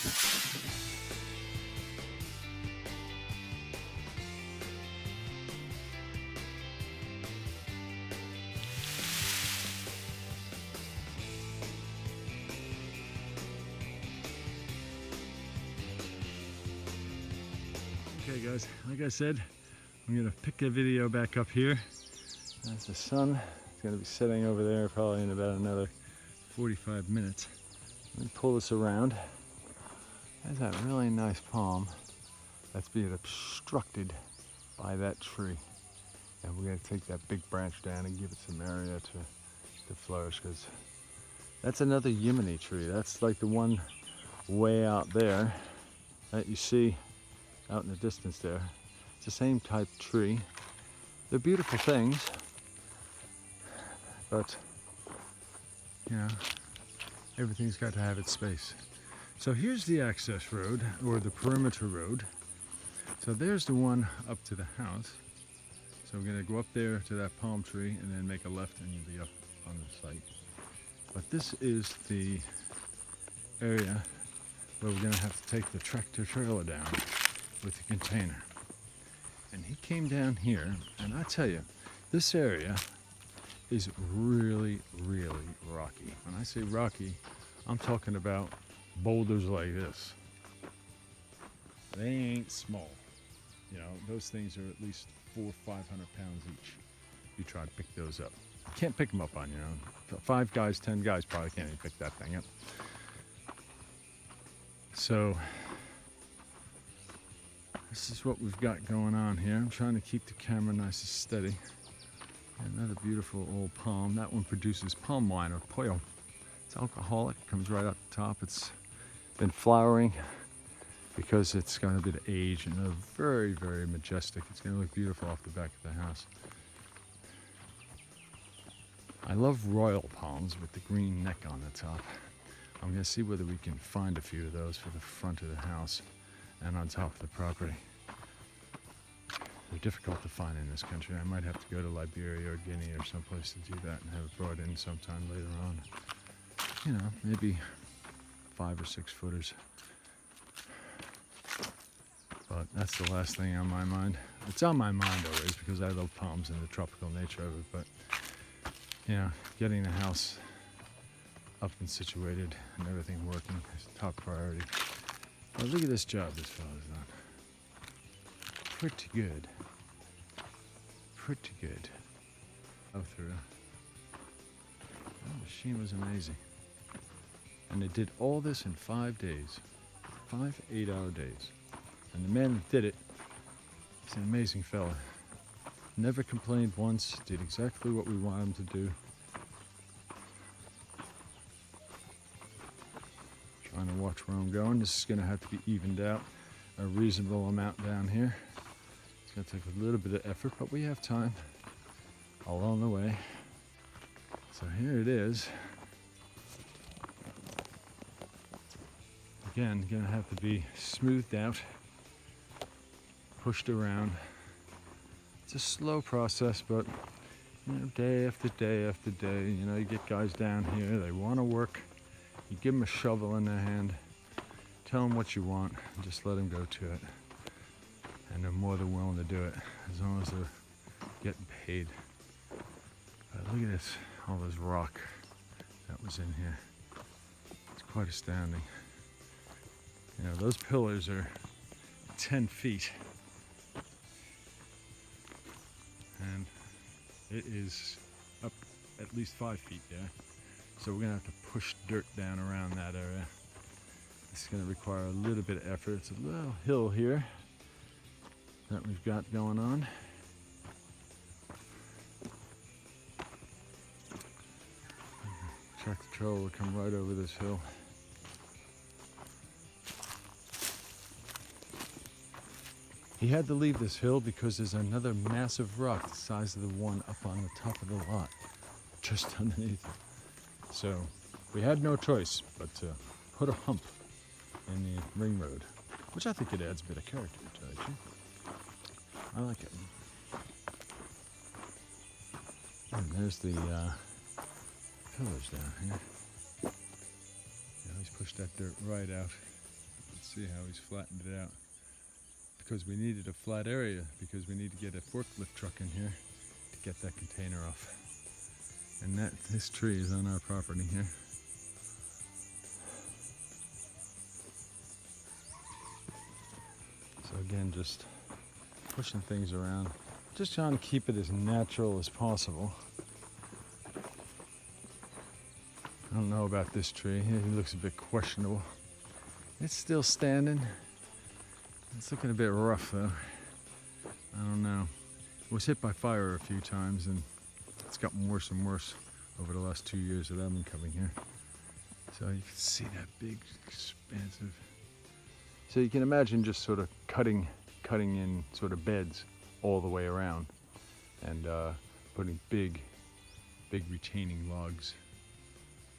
Okay guys, like I said, I'm gonna pick the video back up here. That's the sun. It's gonna be setting over there probably in about another 45 minutes. Let me pull this around. There's that really nice palm that's being obstructed by that tree. And we're gonna take that big branch down and give it some area to flourish, because that's another Yemeni tree. That's like the one way out there that you see out in the distance there. It's the same type tree. They're beautiful things, but you know, everything's got to have its space. So here's the access road, or the perimeter road. So there's the one up to the house. So we're gonna go up there to that palm tree and then make a left and you'll be up on the site. But this is the area where we're gonna have to take the tractor trailer down with the container. And he came down here, and I tell you, this area is really, really rocky. When I say rocky, I'm talking about boulders like this. They ain't small. You know, those things are at least 400 or 500 pounds each. You try to pick those up. You can't pick them up on your own. 5 guys, 10 guys probably can't even pick that thing up. So this is what we've got going on here. I'm trying to keep the camera nice and steady. Another beautiful old palm. That one produces palm wine, or pollo. It's alcoholic, it comes right out the top. It's been flowering because it's got a bit of age, and they're very, very majestic. It's gonna look beautiful off the back of the house. I love royal palms with the green neck on the top. I'm gonna see whether we can find a few of those for the front of the house and on top of the property. They're difficult to find in this country. I might have to go to Liberia or Guinea or someplace to do that and have it brought in sometime later on. You know, maybe 5 or 6 footers. But that's the last thing on my mind. It's on my mind always because I love palms and the tropical nature of it, but you know, getting the house up and situated and everything working is top priority. But look at this job this fellow's done. Pretty good. Pretty good. Go through. The machine was amazing. And they did all this in 5 days. 5 8-hour days. And the man that did it, he's an amazing fella. Never complained once, did exactly what we wanted him to do. Trying to watch where I'm going. This is going to have to be evened out a reasonable amount down here. It's going to take a little bit of effort, but we have time along the way. So here it is. Again, going to have to be smoothed out, pushed around. It's a slow process, but you know, day after day after day, you know, you get guys down here, they want to work. You give them a shovel in their hand, tell them what you want, and just let them go to it. And they're more than willing to do it, as long as they're getting paid. But look at this, all this rock that was in here. It's quite astounding. You know, those pillars are 10 feet. And it is up at least 5 feet there. So we're gonna have to push dirt down around that area. It's gonna require a little bit of effort. It's a little hill here that we've got going on. Tractor trailer will come right over this hill. He had to leave this hill because there's another massive rock the size of the one up on the top of the lot, just underneath it. So we had no choice but to put a hump in the ring road, which I think it adds a bit of character to it, actually. I like it. And there's the pillars down here. Yeah, let's push that dirt right out. See how he's flattened it out. Because we needed a flat area, because we need to get a forklift truck in here to get that container off. And this tree is on our property here. So again, just pushing things around. Just trying to keep it as natural as possible. I don't know about this tree. It looks a bit questionable. It's still standing. It's looking a bit rough though. I don't know. It was hit by fire a few times and it's gotten worse and worse over the last 2 years that I've been coming here. So you can see that big, expansive. So you can imagine just sort of cutting in sort of beds all the way around and putting big retaining logs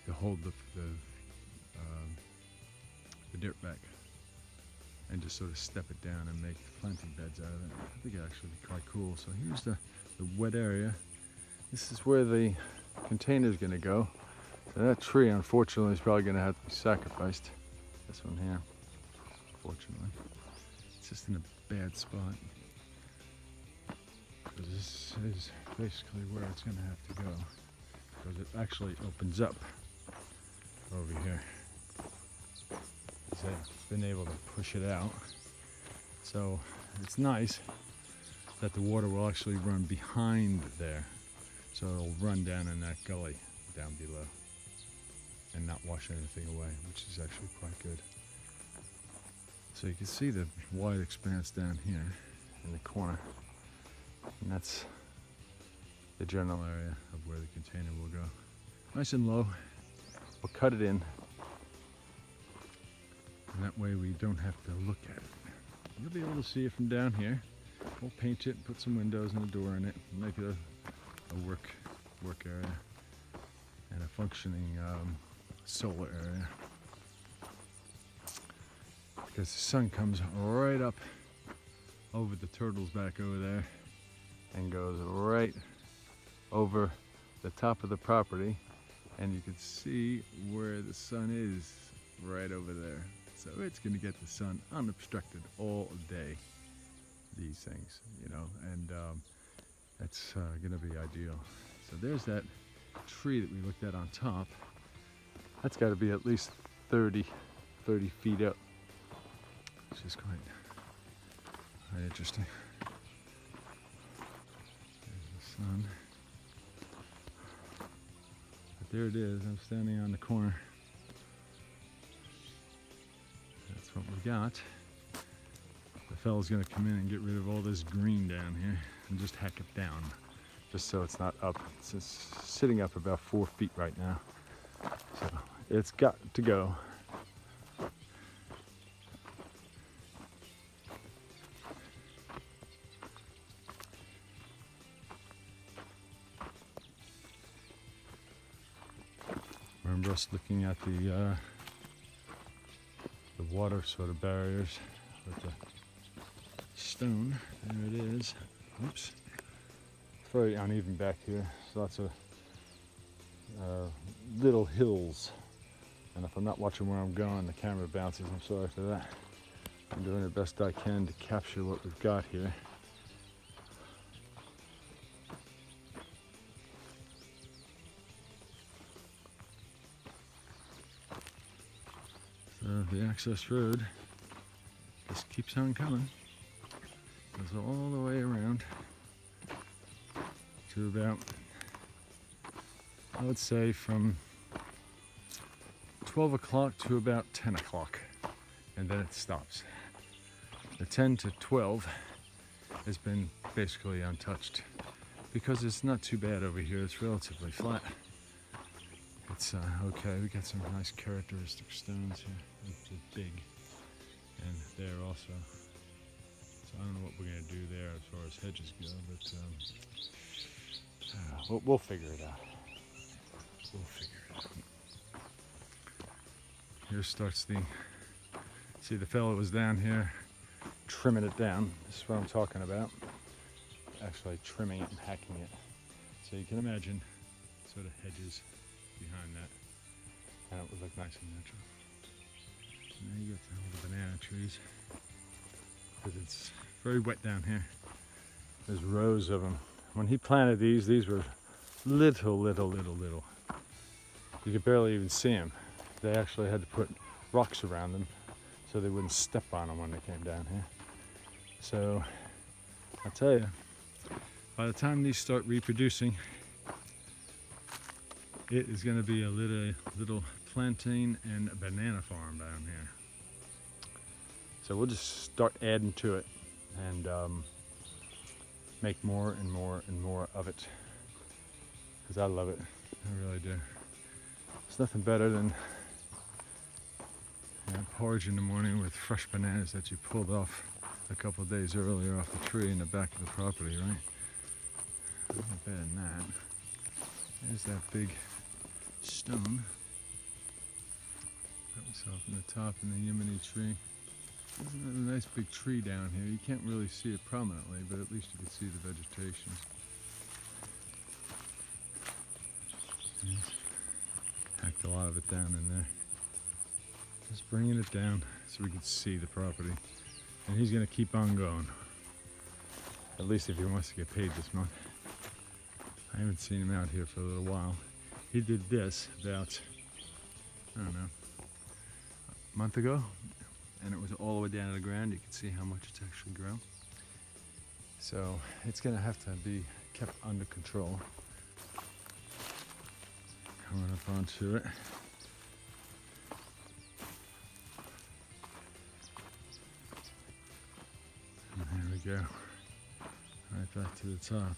to hold the dirt back and just sort of step it down and make planting beds out of it. I think it'd actually be quite cool. So here's the wet area. This is where the container is going to go. So that tree, unfortunately, is probably going to have to be sacrificed. This one here, unfortunately. It's just in a bad spot. Because this is basically where it's going to have to go. Because it actually opens up over here. I've been able to push it out. So it's nice that the water will actually run behind there. So it'll run down in that gully down below and not wash anything away, which is actually quite good. So you can see the wide expanse down here in the corner. And that's the general area of where the container will go. Nice and low. We'll cut it in. And that way we don't have to look at it. You'll be able to see it from down here. We'll paint it, put some windows and a door in it, make it a work area and a functioning solar area. Because the sun comes right up over the turtles back over there and goes right over the top of the property, and you can see where the sun is right over there. So it's going to get the sun unobstructed all day, these things, you know, and that's going to be ideal. So there's that tree that we looked at on top. That's got to be at least 30 feet up, which is quite interesting. There's the sun. But there it is. I'm standing on the corner. That's what we got. The fellow's going to come in and get rid of all this green down here and just hack it down, just so it's not up. It's just sitting up about 4 feet right now. So it's got to go. Remember us looking at the water sort of barriers with the stone. There it is. Oops. It's very uneven back here. There's lots of little hills. And if I'm not watching where I'm going, the camera bounces. I'm sorry for that. I'm doing the best I can to capture what we've got here. So the access road just keeps on coming. Goes all the way around to about, I would say, from 12 o'clock to about 10 o'clock, and then it stops. The 10 to 12 has been basically untouched because it's not too bad over here. It's relatively flat. It's okay. We got some nice characteristic stones here. It's big, and there also. So I don't know what we're gonna do there as far as hedges go, but we'll figure it out. We'll figure it out. Here starts see the fellow was down here trimming it down. This is what I'm talking about. Actually trimming it and hacking it. So you can imagine sort of hedges behind that. And it would look nice and natural. Now you get the banana trees because it's very wet down here. There's rows of them. When he planted these were little. You could barely even see them. They actually had to put rocks around them so they wouldn't step on them when they came down here. So I tell you, by the time these start reproducing, it is going to be a little plantain and banana farm down here. So we'll just start adding to it and make more and more of it, because I love it. I really do. There's nothing better than porridge in the morning with fresh bananas that you pulled off a couple of days earlier off the tree in the back of the property, right? Not better than that. There's that big stone that was off in the top in the Yemeni tree. Isn't that a nice big tree down here? You can't really see it prominently, but at least you can see the vegetation. Packed a lot of it down in there. Just bringing it down so we can see the property. And he's going to keep on going. At least if he wants to get paid this month. I haven't seen him out here for a little while. He did this about, I don't know, a month ago. And it was all the way down to the ground. You can see how much it's actually grown. So it's going to have to be kept under control. Coming up onto it. And there we go. Right back to the top.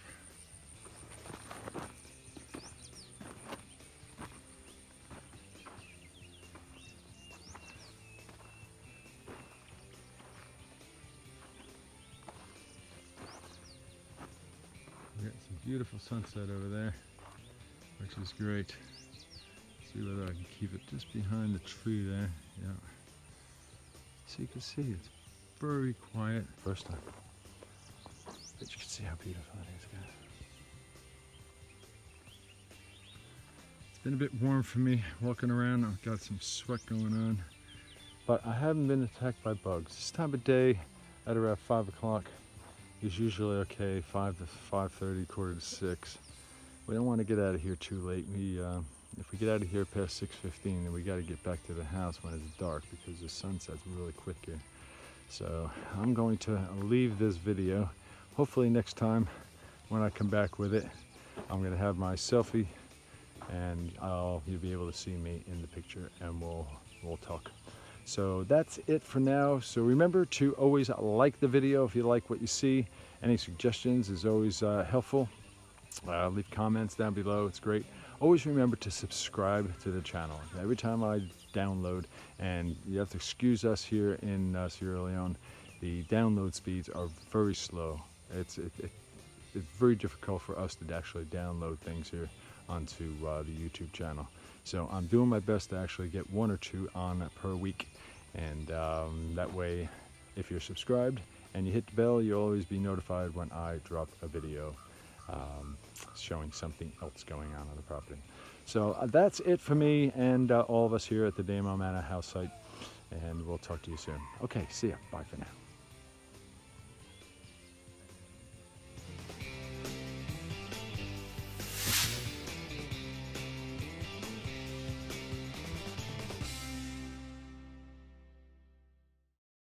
We got some beautiful sunset over there, which is great. See whether I can keep it just behind the tree there. Yeah. So you can see it's very quiet. First time. But you can see how beautiful it is, guys. It's been a bit warm for me walking around. I've got some sweat going on. But I haven't been attacked by bugs. This time of day at around 5 o'clock is usually okay. 5 to 5:30, quarter to 6. We don't want to get out of here too late. If we get out of here past 6:15, then we got to get back to the house when it's dark because the sun sets really quick here. So I'm going to leave this video. Hopefully next time when I come back with it, I'm going to have my selfie and you'll be able to see me in the picture and we'll talk. So that's it for now. So remember to always like the video if you like what you see. Any suggestions is always helpful. Leave comments down below. It's great. Always remember to subscribe to the channel. Every time I download, and you have to excuse us here in Sierra Leone, the download speeds are very slow. It's very difficult for us to actually download things here onto the YouTube channel. So I'm doing my best to actually get 1 or 2 on per week, and that way if you're subscribed and you hit the bell, you'll always be notified when I drop a video showing something else going on the property. So that's it for me and all of us here at the Ndamoh Mannah house site, and we'll talk to you soon. Okay, see ya. Bye for now.